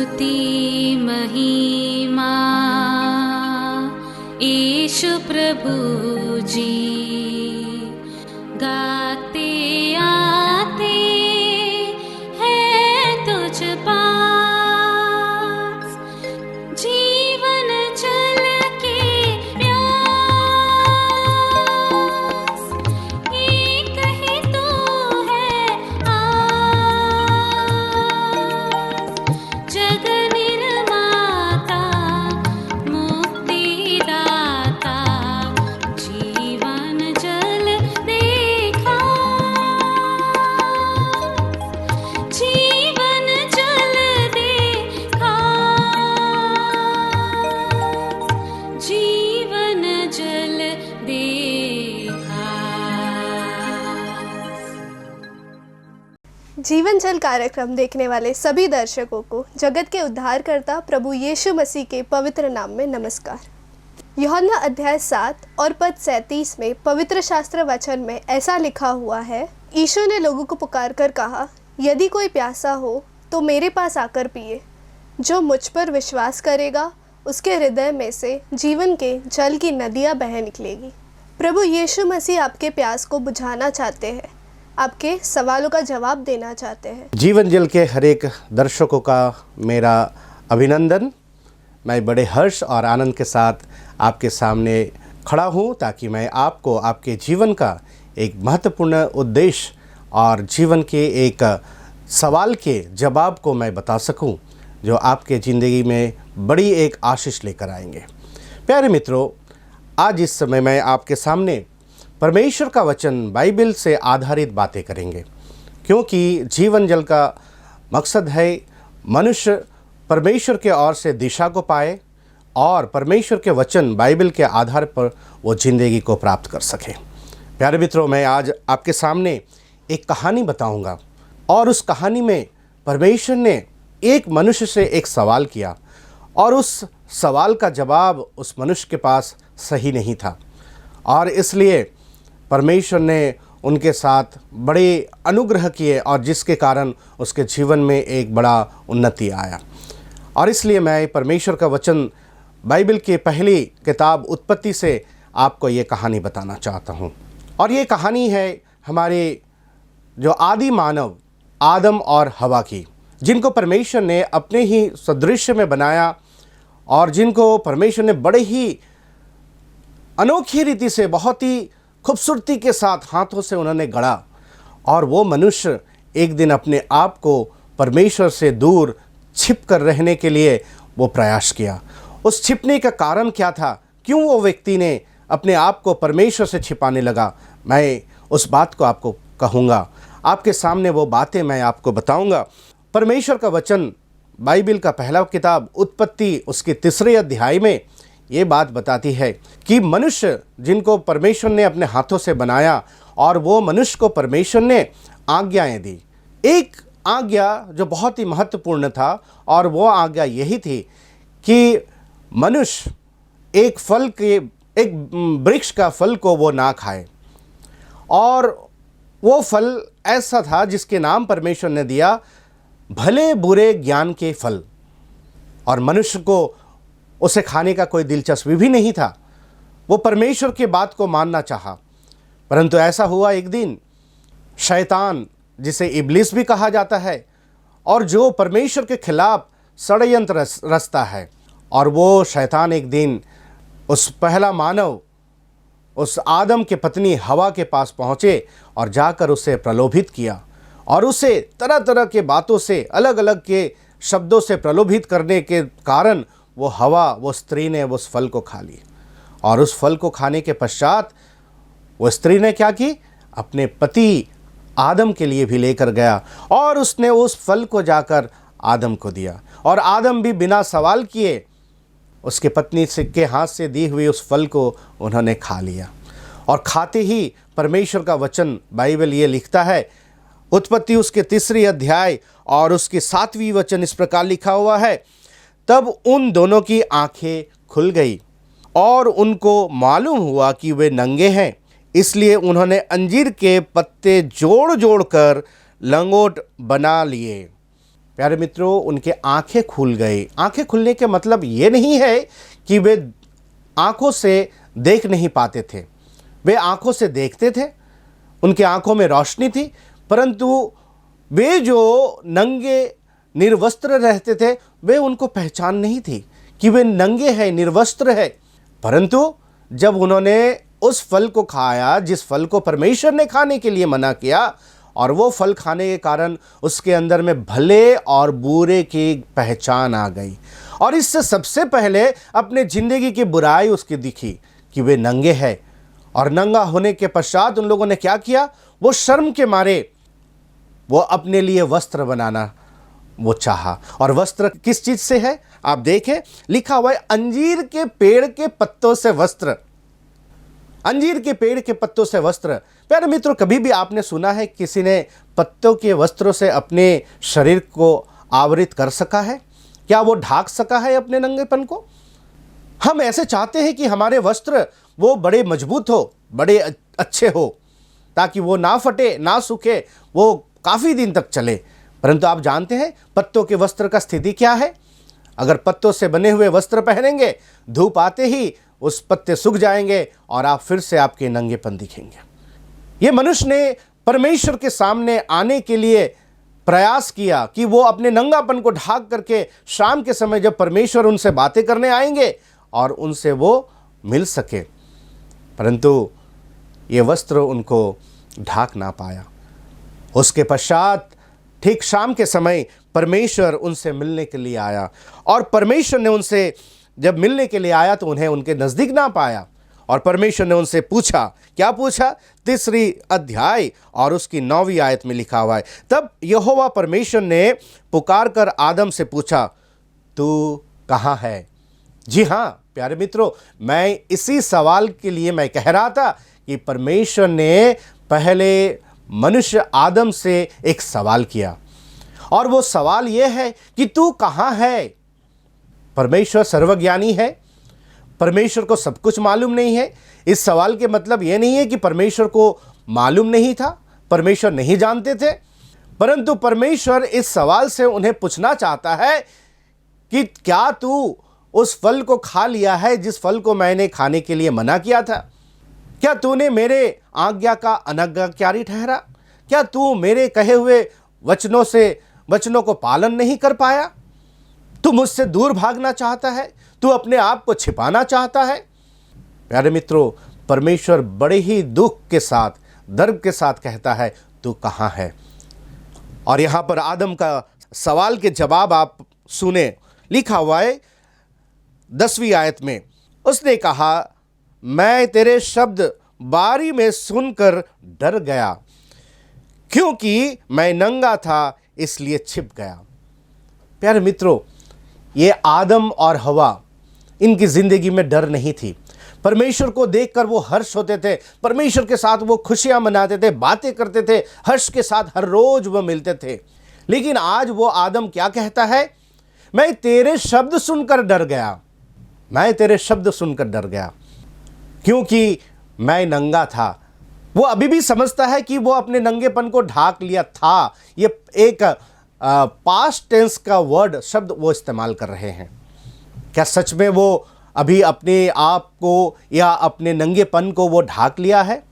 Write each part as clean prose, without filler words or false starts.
स्तुति महिमा ईशु प्रभु जी गाते आते हैं तुझ पास जीवन जल के प्यास एक ही तू है आस जग निर्माता मुक्तिदाता जीवन जल देखा जीवन जल देखा जीवन जल देखा। जीवन जल कार्यक्रम देखने वाले सभी दर्शकों को जगत के उद्धारकर्ता प्रभु यीशु मसीह के पवित्र नाम में नमस्कार। यूहन्ना अध्याय 7 और पद 37 में पवित्र शास्त्र वचन में ऐसा लिखा हुआ है, यीशु ने लोगों को पुकार कर कहा, यदि कोई प्यासा हो तो मेरे पास आकर पिए। जो मुझ पर विश्वास करेगा उसके हृदय में से जीवन के जल की नदियाँ बह निकलेगी। प्रभु यीशु मसीह आपके प्यास को बुझाना चाहते हैं, आपके सवालों का जवाब देना चाहते हैं। जीवन जल के हर एक दर्शकों का मेरा अभिनंदन। मैं बड़े हर्ष और आनंद के साथ आपके सामने खड़ा हूँ ताकि मैं आपको आपके जीवन का एक महत्वपूर्ण उद्देश्य और जीवन के एक सवाल के जवाब को मैं बता सकूं जो आपके ज़िंदगी में बड़ी एक आशीष लेकर आएंगे। प्यारे मित्रों, आज इस समय मैं आपके सामने परमेश्वर का वचन बाइबल से आधारित बातें करेंगे, क्योंकि जीवन जल का मकसद है मनुष्य परमेश्वर के ओर से दिशा को पाए और परमेश्वर के वचन बाइबल के आधार पर वो ज़िंदगी को प्राप्त कर सके। प्यारे मित्रों, मैं आज आपके सामने एक कहानी बताऊंगा और उस कहानी में परमेश्वर ने एक मनुष्य से एक सवाल किया और उस सवाल का जवाब उस मनुष्य के पास सही नहीं था और इसलिए परमेश्वर ने उनके साथ बड़े अनुग्रह किए और जिसके कारण उसके जीवन में एक बड़ा उन्नति आया। और इसलिए मैं परमेश्वर का वचन बाइबल की पहली किताब उत्पत्ति से आपको ये कहानी बताना चाहता हूँ। और ये कहानी है हमारे जो आदि मानव आदम और हवा की, जिनको परमेश्वर ने अपने ही सदृश्य में बनाया और जिनको परमेश्वर ने बड़े ही अनोखी रीति से बहुत ही खूबसूरती के साथ हाथों से उन्होंने गढ़ा। और वो मनुष्य एक दिन अपने आप को परमेश्वर से दूर छिप कर रहने के लिए वो प्रयास किया। उस छिपने का कारण क्या था, क्यों वो व्यक्ति ने अपने आप को परमेश्वर से छिपाने लगा, मैं उस बात को आपको कहूँगा। आपके सामने वो बातें मैं आपको बताऊँगा। परमेश्वर का वचन बाइबल का पहला किताब उत्पत्ति उसके 3 अध्याय में ये बात बताती है कि मनुष्य जिनको परमेश्वर ने अपने हाथों से बनाया और वो मनुष्य को परमेश्वर ने आज्ञाएं दी। एक आज्ञा जो बहुत ही महत्वपूर्ण था और वो आज्ञा यही थी कि मनुष्य एक वृक्ष का फल को वो ना खाए। और वो फल ऐसा था जिसके नाम परमेश्वर ने दिया भले बुरे ज्ञान के फल। और मनुष्य को उसे खाने का कोई दिलचस्पी भी नहीं था, वो परमेश्वर की बात को मानना चाहा। परंतु ऐसा हुआ एक दिन, शैतान जिसे इब्लिस भी कहा जाता है और जो परमेश्वर के खिलाफ षड्यंत्र रचता है, और वो शैतान एक दिन उस पहला मानव उस आदम के पत्नी हवा के पास पहुँचे और जाकर उसे प्रलोभित किया और उसे तरह तरह के बातों से अलग अलग के शब्दों से प्रलोभित करने के कारण वो स्त्री ने उस फल को खा ली। और उस फल को खाने के पश्चात वो स्त्री ने क्या की, अपने पति आदम के लिए भी लेकर गया और उसने उस फल को जाकर आदम को दिया। और आदम भी बिना सवाल किए उसके पत्नी के हाथ से दी हुई उस फल को उन्होंने खा लिया। और खाते ही परमेश्वर का वचन बाइबल ये लिखता है, उत्पत्ति उसके 3 अध्याय और उसके 7वीं वचन इस प्रकार लिखा हुआ है, तब उन दोनों की आंखें खुल गई और उनको मालूम हुआ कि वे नंगे हैं, इसलिए उन्होंने अंजीर के पत्ते जोड़ जोड़ कर लंगोट बना लिए प्यारे मित्रों, उनके आंखें खुल गई। आंखें खुलने के मतलब ये नहीं है कि वे आंखों से देख नहीं पाते थे, वे आंखों से देखते थे, उनके आंखों में रोशनी थी, परंतु वे जो नंगे निर्वस्त्र रहते थे वे उनको पहचान नहीं थी कि वे नंगे हैं, निर्वस्त्र है। परंतु जब उन्होंने उस फल को खाया जिस फल को परमेश्वर ने खाने के लिए मना किया, और वो फल खाने के कारण उसके अंदर में भले और बुरे की पहचान आ गई, और इससे सबसे पहले अपने ज़िंदगी की बुराई उसकी दिखी कि वे नंगे हैं। और नंगा होने के पश्चात उन लोगों ने क्या किया, वो शर्म के मारे वो अपने लिए वस्त्र बनाना वो चाहा। और वस्त्र किस चीज़ से है आप देखें, लिखा हुआ है अंजीर के पेड़ के पत्तों से वस्त्र। अंजीर के पेड़ के पत्तों से वस्त्र। प्यारे मित्रों, कभी भी आपने सुना है किसी ने पत्तों के वस्त्रों से अपने शरीर को आवृत कर सका है? क्या वो ढाक सका है अपने नंगेपन को? हम ऐसे चाहते हैं कि हमारे वस्त्र वो बड़े मजबूत हो, बड़े अच्छे हो, ताकि वो ना फटे ना सूखे, वो काफ़ी दिन तक चले। परंतु आप जानते हैं पत्तों के वस्त्र का स्थिति क्या है? अगर पत्तों से बने हुए वस्त्र पहनेंगे, धूप आते ही उस पत्ते सूख जाएंगे और आप फिर से आपके नंगेपन दिखेंगे। ये मनुष्य ने परमेश्वर के सामने आने के लिए प्रयास किया कि वो अपने नंगापन को ढाक करके शाम के समय जब परमेश्वर उनसे बातें करने आएंगे और उनसे वो मिल सके, परंतु ये वस्त्र उनको ढाक ना पाया। उसके पश्चात ठीक शाम के समय परमेश्वर उनसे मिलने के लिए आया, और परमेश्वर ने उनसे जब मिलने के लिए आया तो उन्हें उनके नज़दीक ना पाया। और परमेश्वर ने उनसे पूछा, क्या पूछा? 3 अध्याय और उसकी 9वीं आयत में लिखा हुआ है, तब यहोवा परमेश्वर ने पुकार कर आदम से पूछा, तू कहाँ है? जी हाँ प्यारे मित्रों, मैं इसी सवाल के लिए मैं कह रहा था कि परमेश्वर ने पहले मनुष्य आदम से एक सवाल किया, और वो सवाल ये है कि तू कहाँ है? परमेश्वर सर्वज्ञानी है, परमेश्वर को सब कुछ मालूम नहीं है। इस सवाल के मतलब ये नहीं है कि परमेश्वर को मालूम नहीं था, परमेश्वर नहीं जानते थे, परंतु परमेश्वर इस सवाल से उन्हें पूछना चाहता है कि क्या तू उस फल को खा लिया है जिस फल को मैंने खाने के लिए मना किया था? क्या तूने मेरे आज्ञा का अनाज्ञाकारी ठहरा? क्या तू मेरे कहे हुए वचनों को पालन नहीं कर पाया? तू मुझसे दूर भागना चाहता है, तू अपने आप को छिपाना चाहता है। प्यारे मित्रों, परमेश्वर बड़े ही दुख के साथ, दर्द के साथ कहता है, तू कहाँ है? और यहाँ पर आदम का सवाल के जवाब आप सुने, लिखा हुआ है 10वीं आयत में, उसने कहा, मैं तेरे शब्द बारी में सुनकर डर गया, क्योंकि मैं नंगा था इसलिए छिप गया। प्यारे मित्रों, ये आदम और हवा, इनकी ज़िंदगी में डर नहीं थी। परमेश्वर को देखकर वो हर्ष होते थे, परमेश्वर के साथ वो खुशियां मनाते थे, बातें करते थे, हर्ष के साथ हर रोज वो मिलते थे। लेकिन आज वो आदम क्या कहता है? मैं तेरे शब्द सुनकर डर गया, मैं तेरे शब्द सुनकर डर गया, क्योंकि मैं नंगा था। वो अभी भी समझता है कि वो अपने नंगेपन को ढाक लिया था। ये एक पास्ट टेंस का वर्ड शब्द वो इस्तेमाल कर रहे हैं। क्या सच में वो अभी अपने आप को या अपने नंगेपन को वो ढाक लिया है?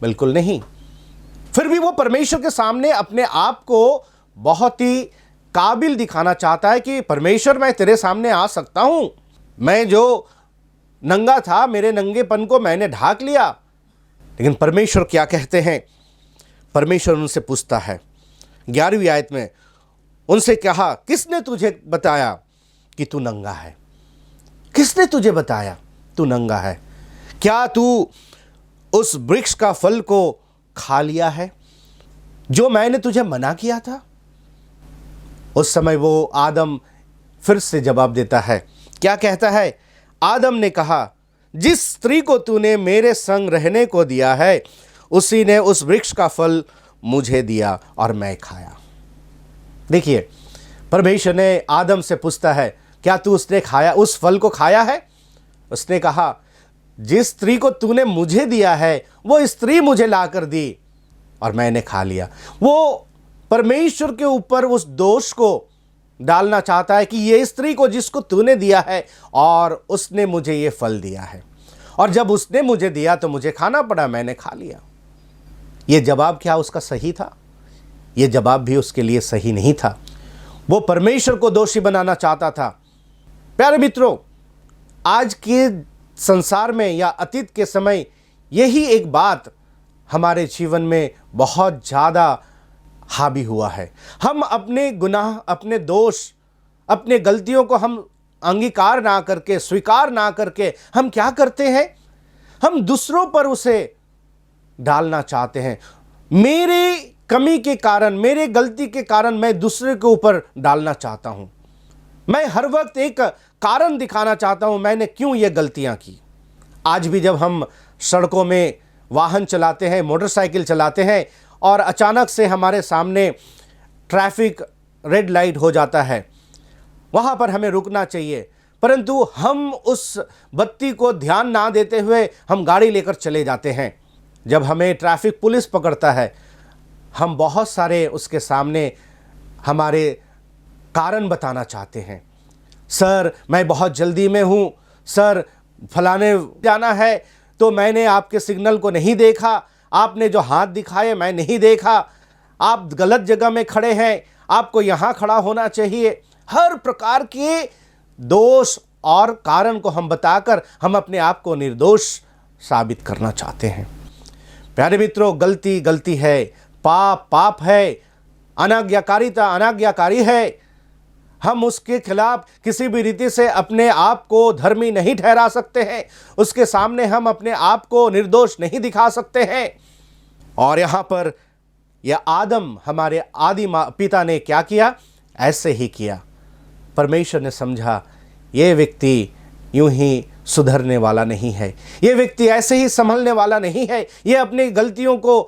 बिल्कुल नहीं। फिर भी वो परमेश्वर के सामने अपने आप को बहुत ही काबिल दिखाना चाहता है कि परमेश्वर, मैं तेरे सामने आ सकता हूँ, मैं जो नंगा था मेरे नंगेपन को मैंने ढाक लिया। लेकिन परमेश्वर क्या कहते हैं? परमेश्वर उनसे पूछता है 11वीं आयत में, उनसे कहा, किसने तुझे बताया कि तू नंगा है? किसने तुझे बताया तू नंगा है? क्या तू उस वृक्ष का फल को खा लिया है जो मैंने तुझे मना किया था? उस समय वो आदम फिर से जवाब देता है। क्या कहता है? आदम ने कहा, जिस स्त्री को तूने मेरे संग रहने को दिया है उसी ने उस वृक्ष का फल मुझे दिया और मैं खाया। देखिए, परमेश्वर ने आदम से पूछता है, क्या तू उस फल को खाया है? उसने कहा, जिस स्त्री को तूने मुझे दिया है वो स्त्री मुझे ला कर दी और मैंने खा लिया। वो परमेश्वर के ऊपर उस दोष को डालना चाहता है कि ये स्त्री को जिसको तूने दिया है और उसने मुझे ये फल दिया है, और जब उसने मुझे दिया तो मुझे खाना पड़ा, मैंने खा लिया। ये जवाब क्या उसका सही था? ये जवाब भी उसके लिए सही नहीं था। वो परमेश्वर को दोषी बनाना चाहता था। प्यारे मित्रों, आज के संसार में या अतीत के समय यही एक बात हमारे जीवन में बहुत ज़्यादा हावी हुआ है। हम अपने गुनाह, अपने दोष, अपने गलतियों को हम अंगीकार ना करके, स्वीकार ना करके हम क्या करते हैं? हम दूसरों पर उसे डालना चाहते हैं। मेरे कमी के कारण, मेरे गलती के कारण मैं दूसरे के ऊपर डालना चाहता हूं। मैं हर वक्त एक कारण दिखाना चाहता हूं मैंने क्यों ये गलतियां की। आज भी जब हम सड़कों में वाहन चलाते हैं, मोटरसाइकिल चलाते हैं और अचानक से हमारे सामने ट्रैफिक रेड लाइट हो जाता है, वहाँ पर हमें रुकना चाहिए, परंतु हम उस बत्ती को ध्यान ना देते हुए हम गाड़ी लेकर चले जाते हैं। जब हमें ट्रैफिक पुलिस पकड़ता है, हम बहुत सारे उसके सामने हमारे कारण बताना चाहते हैं। सर, मैं बहुत जल्दी में हूँ, सर फलाने जाना है तो मैंने आपके सिग्नल को नहीं देखा, आपने जो हाथ दिखाए मैं नहीं देखा, आप गलत जगह में खड़े हैं, आपको यहाँ खड़ा होना चाहिए। हर प्रकार के दोष और कारण को हम बताकर हम अपने आप को निर्दोष साबित करना चाहते हैं। प्यारे मित्रों, गलती गलती है, पाप पाप है, अनाज्ञाकारिता अनाज्ञाकारी है। हम उसके खिलाफ किसी भी रीति से अपने आप को धर्मी नहीं ठहरा सकते हैं, उसके सामने हम अपने आप को निर्दोष नहीं दिखा सकते हैं। और यहाँ पर यह आदम, हमारे आदि पिता ने क्या किया? ऐसे ही किया। परमेश्वर ने समझा ये व्यक्ति यूं ही सुधरने वाला नहीं है, ये व्यक्ति ऐसे ही संभलने वाला नहीं है, ये अपनी गलतियों को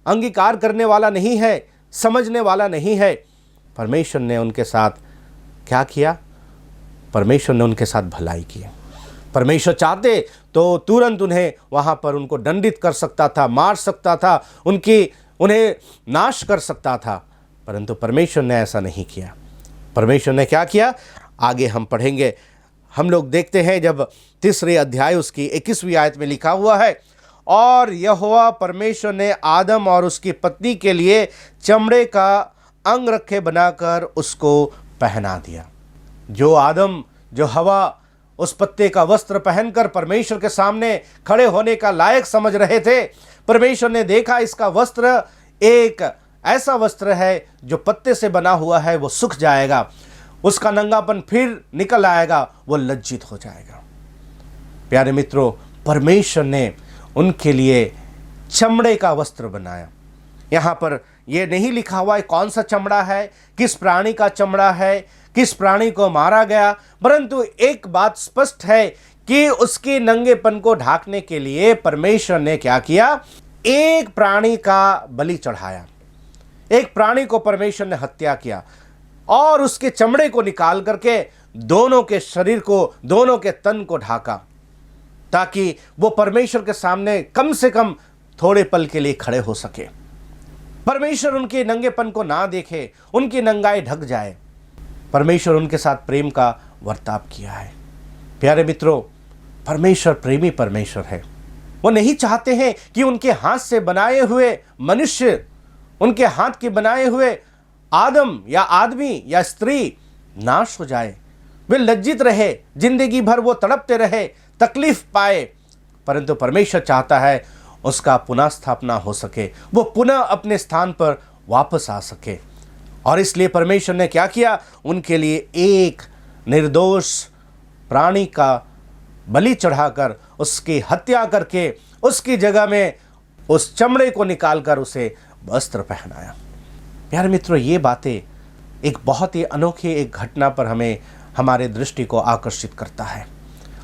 अंगीकार करने वाला नहीं है, समझने वाला नहीं है। परमेश्वर ने उनके साथ क्या किया? परमेश्वर ने उनके साथ भलाई की। परमेश्वर चाहते तो तुरंत उन्हें वहाँ पर उनको दंडित कर सकता था, मार सकता था, उन्हें नाश कर सकता था, परंतु परमेश्वर ने ऐसा नहीं किया। परमेश्वर ने क्या किया? आगे हम पढ़ेंगे। हम लोग देखते हैं जब 3 अध्याय उसकी 21वीं आयत में लिखा हुआ है, और यहोवा परमेश्वर ने आदम और उसकी पत्नी के लिए चमड़े का अंगरखे बनाकर उसको पहना दिया। जो आदम, जो हवा उस पत्ते का वस्त्र पहनकर परमेश्वर के सामने खड़े होने का लायक समझ रहे थे, परमेश्वर ने देखा इसका वस्त्र एक ऐसा वस्त्र है जो पत्ते से बना हुआ है, वो सूख जाएगा, उसका नंगापन फिर निकल आएगा, वो लज्जित हो जाएगा। प्यारे मित्रों, परमेश्वर ने उनके लिए चमड़े का वस्त्र बनाया। यहाँ पर यह नहीं लिखा हुआ है कौन सा चमड़ा है, किस प्राणी का चमड़ा है, किस प्राणी को मारा गया, परंतु एक बात स्पष्ट है कि उसके नंगेपन को ढांकने के लिए परमेश्वर ने क्या किया? एक प्राणी का बलि चढ़ाया। एक प्राणी को परमेश्वर ने हत्या किया और उसके चमड़े को निकाल करके दोनों के शरीर को, दोनों के तन को ढाका, ताकि वो परमेश्वर के सामने कम से कम थोड़े पल के लिए खड़े हो सके। परमेश्वर उनके नंगेपन को ना देखे, उनकी नंगाई ढक जाए। परमेश्वर उनके साथ प्रेम का वर्ताव किया है। प्यारे मित्रों, परमेश्वर प्रेमी परमेश्वर है। वो नहीं चाहते हैं कि उनके हाथ से बनाए हुए मनुष्य, उनके हाथ के बनाए हुए आदम या आदमी या स्त्री नाश हो जाए, वे लज्जित रहे, जिंदगी भर वो तड़पते रहे, तकलीफ पाए, परंतु परमेश्वर चाहता है उसका पुनः स्थापना हो सके, वो पुनः अपने स्थान पर वापस आ सके। और इसलिए परमेश्वर ने क्या किया? उनके लिए एक निर्दोष प्राणी का बलि चढ़ाकर उसकी हत्या करके उसकी जगह में उस चमड़े को निकालकर उसे वस्त्र पहनाया। प्यारे मित्रों, ये बातें एक बहुत ही अनोखी एक घटना पर हमें, हमारे दृष्टि को आकर्षित करता है।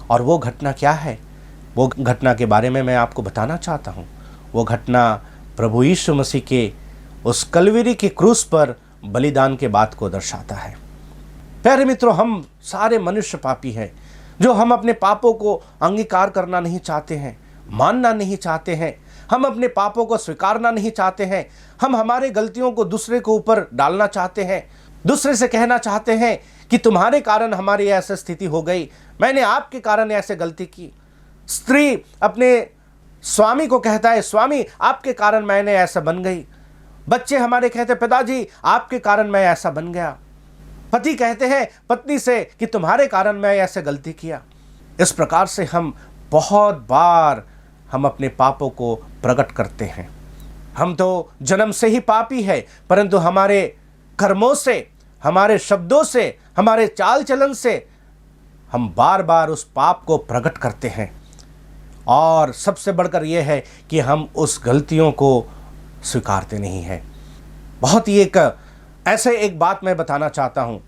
और वो घटना क्या है? वो घटना के बारे में मैं आपको बताना चाहता हूँ। वो घटना प्रभु यीशु मसीह के उस कलवरी के क्रूस पर बलिदान के बात को दर्शाता है। प्यारे मित्रों, हम सारे मनुष्य पापी हैं, जो हम अपने पापों को अंगीकार करना नहीं चाहते हैं, मानना नहीं चाहते हैं, हम अपने पापों को स्वीकारना नहीं चाहते हैं, हम हमारे गलतियों को दूसरे के ऊपर डालना चाहते हैं, दूसरे से कहना चाहते हैं कि तुम्हारे कारण हमारी ऐसी स्थिति हो गई, मैंने आपके कारण ऐसे गलती की। स्त्री अपने स्वामी को कहता है, स्वामी आपके कारण मैंने ऐसा बन गई। बच्चे हमारे कहते हैं, पिताजी आपके कारण मैं ऐसा बन गया। पति कहते हैं पत्नी से कि तुम्हारे कारण मैं ऐसे गलती किया। इस प्रकार से हम बहुत बार हम अपने पापों को प्रकट करते हैं। हम तो जन्म से ही पापी है, परंतु हमारे कर्मों से, हमारे शब्दों से, हमारे चाल चलन से हम बार बार उस पाप को प्रकट करते हैं। और सबसे बढ़कर यह है कि हम उस गलतियों को स्वीकारते नहीं हैं। बहुत ही ऐसे एक बात मैं बताना चाहता हूँ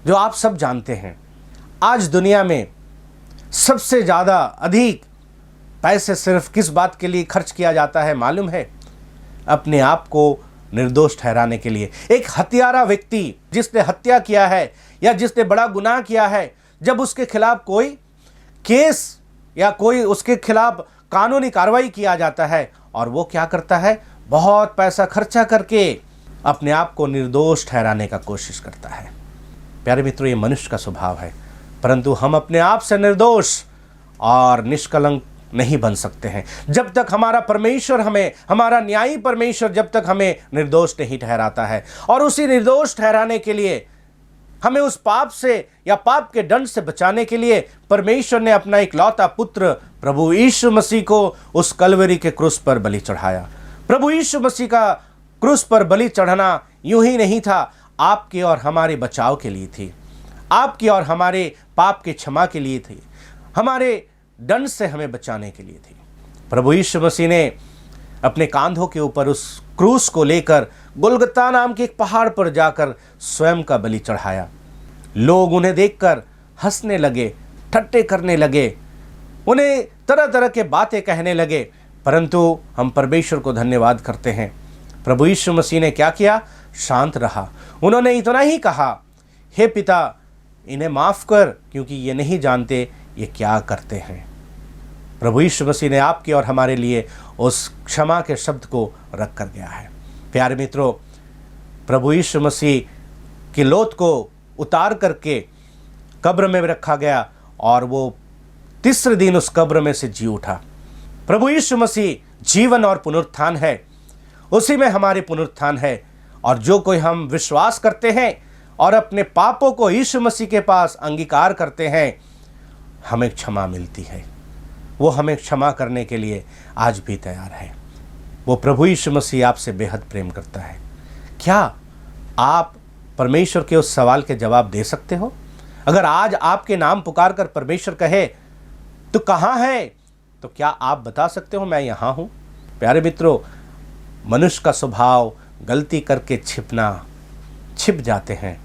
जो आप सब जानते हैं। आज दुनिया में सबसे ज़्यादा अधिक पैसे सिर्फ किस बात के लिए खर्च किया जाता है मालूम है? अपने आप को निर्दोष ठहराने के लिए। एक हत्यारा व्यक्ति जिसने हत्या किया है या जिसने बड़ा गुनाह किया है, जब उसके खिलाफ कोई केस या कोई उसके खिलाफ कानूनी कार्रवाई किया जाता है और वो क्या करता है, बहुत पैसा खर्चा करके अपने आप को निर्दोष ठहराने का कोशिश करता है। प्यारे मित्रों, ये मनुष्य का स्वभाव है, परंतु हम अपने आप से निर्दोष और निष्कलंक नहीं बन सकते हैं जब तक हमारा परमेश्वर हमें, हमारा न्यायी परमेश्वर जब तक हमें निर्दोष नहीं ठहराता है। और उसी निर्दोष ठहराने के लिए, हमें उस पाप से या पाप के दंड से बचाने के लिए परमेश्वर ने अपना इकलौता पुत्र प्रभु यीशु मसीह को उस कलवरी के क्रूस पर बलि चढ़ाया। प्रभु यीशु मसीह का क्रूस पर बलि चढ़ाना यूं ही नहीं था, आपके और हमारे बचाव के लिए थी, आपकी और हमारे पाप के क्षमा के लिए थी, हमारे दंड से हमें बचाने के लिए थी। प्रभु यीशु मसीह ने अपने कांधों के ऊपर उस क्रूस को लेकर गोलगत्ता नाम के एक पहाड़ पर जाकर स्वयं का बलि चढ़ाया। लोग उन्हें देखकर हंसने लगे, ठट्टे करने लगे, उन्हें तरह तरह के बातें कहने लगे, परंतु हम परमेश्वर को धन्यवाद करते हैं। प्रभु यीशु मसीह ने क्या किया? शांत रहा। उन्होंने इतना ही कहा, हे पिता, इन्हें माफ़ कर, क्योंकि ये नहीं जानते ये क्या करते हैं। प्रभु यीशु मसीह ने आपके और हमारे लिए उस क्षमा के शब्द को रख कर गया है। प्यारे मित्रों, प्रभु यीशु मसीह की लौत को उतार करके कब्र में रखा गया और वो तीसरे दिन उस कब्र में से जी उठा। प्रभु यीशु मसीह जीवन और पुनरुत्थान है, उसी में हमारे पुनरुत्थान है। और जो कोई हम विश्वास करते हैं और अपने पापों को यीशु मसीह के पास अंगीकार करते हैं, हमें क्षमा मिलती है। वो हमें क्षमा करने के लिए आज भी तैयार है। वो प्रभु यीशु मसीह आपसे बेहद प्रेम करता है। क्या आप परमेश्वर के उस सवाल के जवाब दे सकते हो? अगर आज आपके नाम पुकार कर परमेश्वर कहे तो कहाँ है, तो क्या आप बता सकते हो मैं यहाँ हूँ? प्यारे मित्रों, मनुष्य का स्वभाव गलती करके छिप जाते हैं,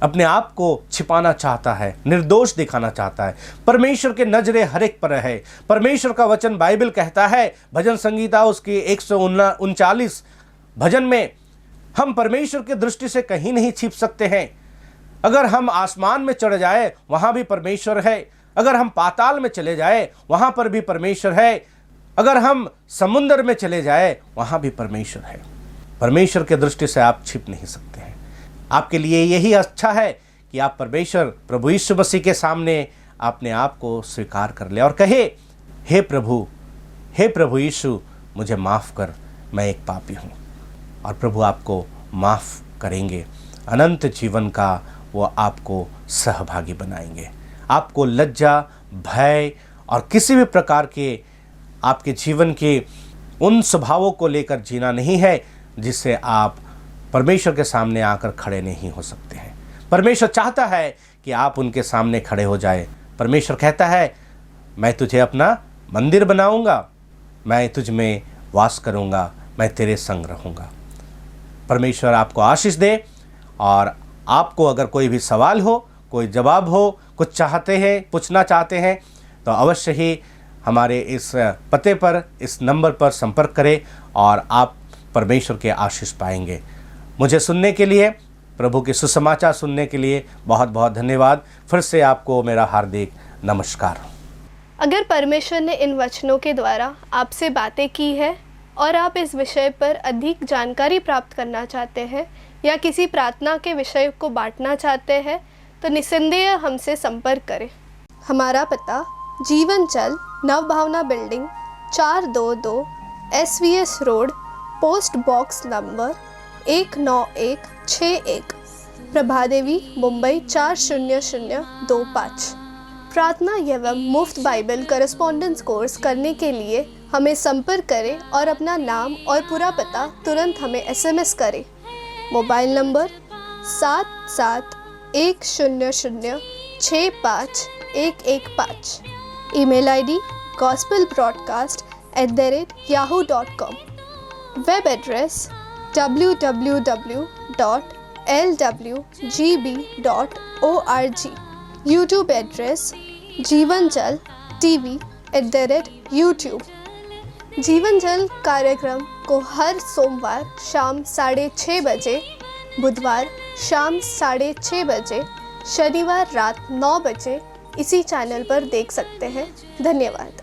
अपने आप को छिपाना चाहता है, निर्दोष दिखाना चाहता है। परमेश्वर के नजरें हर एक पर है। परमेश्वर का वचन बाइबल कहता है, भजन संगीता उसकी 139 भजन में, हम परमेश्वर की दृष्टि से कहीं नहीं छिप सकते हैं। अगर हम आसमान में चढ़ जाए वहाँ भी परमेश्वर है, अगर हम पाताल में चले जाए वहाँ पर भी परमेश्वर है, अगर हम समुद्र में चले जाए वहाँ भी परमेश्वर है। परमेश्वर की दृष्टि से आप छिप नहीं सकते हैं। आपके लिए यही अच्छा है कि आप परमेश्वर प्रभु यीशु मसीह के सामने अपने आप को स्वीकार कर ले और कहे, हे प्रभु यीशु, मुझे माफ़ कर, मैं एक पापी हूँ। और प्रभु आपको माफ़ करेंगे, अनंत जीवन का वो आपको सहभागी बनाएंगे। आपको लज्जा, भय और किसी भी प्रकार के आपके जीवन के उन स्वभावों को लेकर जीना नहीं है जिससे आप परमेश्वर के सामने आकर खड़े नहीं हो सकते हैं। परमेश्वर चाहता है कि आप उनके सामने खड़े हो जाए। परमेश्वर कहता है, मैं तुझे अपना मंदिर बनाऊंगा, मैं तुझ में वास करूंगा, मैं तेरे संग रहूंगा। परमेश्वर आपको आशीष दे। और आपको अगर कोई भी सवाल हो, कोई जवाब हो, कुछ चाहते हैं, पूछना चाहते हैं, तो अवश्य ही हमारे इस पते पर, इस नंबर पर संपर्क करें और आप परमेश्वर के आशीष पाएंगे। मुझे सुनने के लिए, प्रभु के सुसमाचार सुनने के लिए बहुत बहुत धन्यवाद। फिर से आपको मेरा हार्दिक नमस्कार। अगर परमेश्वर ने इन वचनों के द्वारा आपसे बातें की है और आप इस विषय पर अधिक जानकारी प्राप्त करना चाहते हैं या किसी प्रार्थना के विषय को बांटना चाहते हैं तो निस्संदेह हमसे संपर्क करें। हमारा पता Jeevan Jal Navbhavna building 422 SVS road, post box number 19161, Prabhadevi, Mumbai 40025। प्रार्थना एवं मुफ्त बाइबल करस्पॉन्डेंस कोर्स करने के लिए हमें संपर्क करें और अपना नाम और पूरा पता तुरंत हमें SMS करें। Mobile number 7710065115। Email ID gospelbroadcast@yahoo.com। Web address www.lwgb.org। YouTube address जीवन जल TV@YouTube। जीवन जल कार्यक्रम को हर सोमवार शाम 6:30 बजे, बुधवार शाम 6:30 बजे, शनिवार रात 9 बजे इसी चैनल पर देख सकते हैं। धन्यवाद।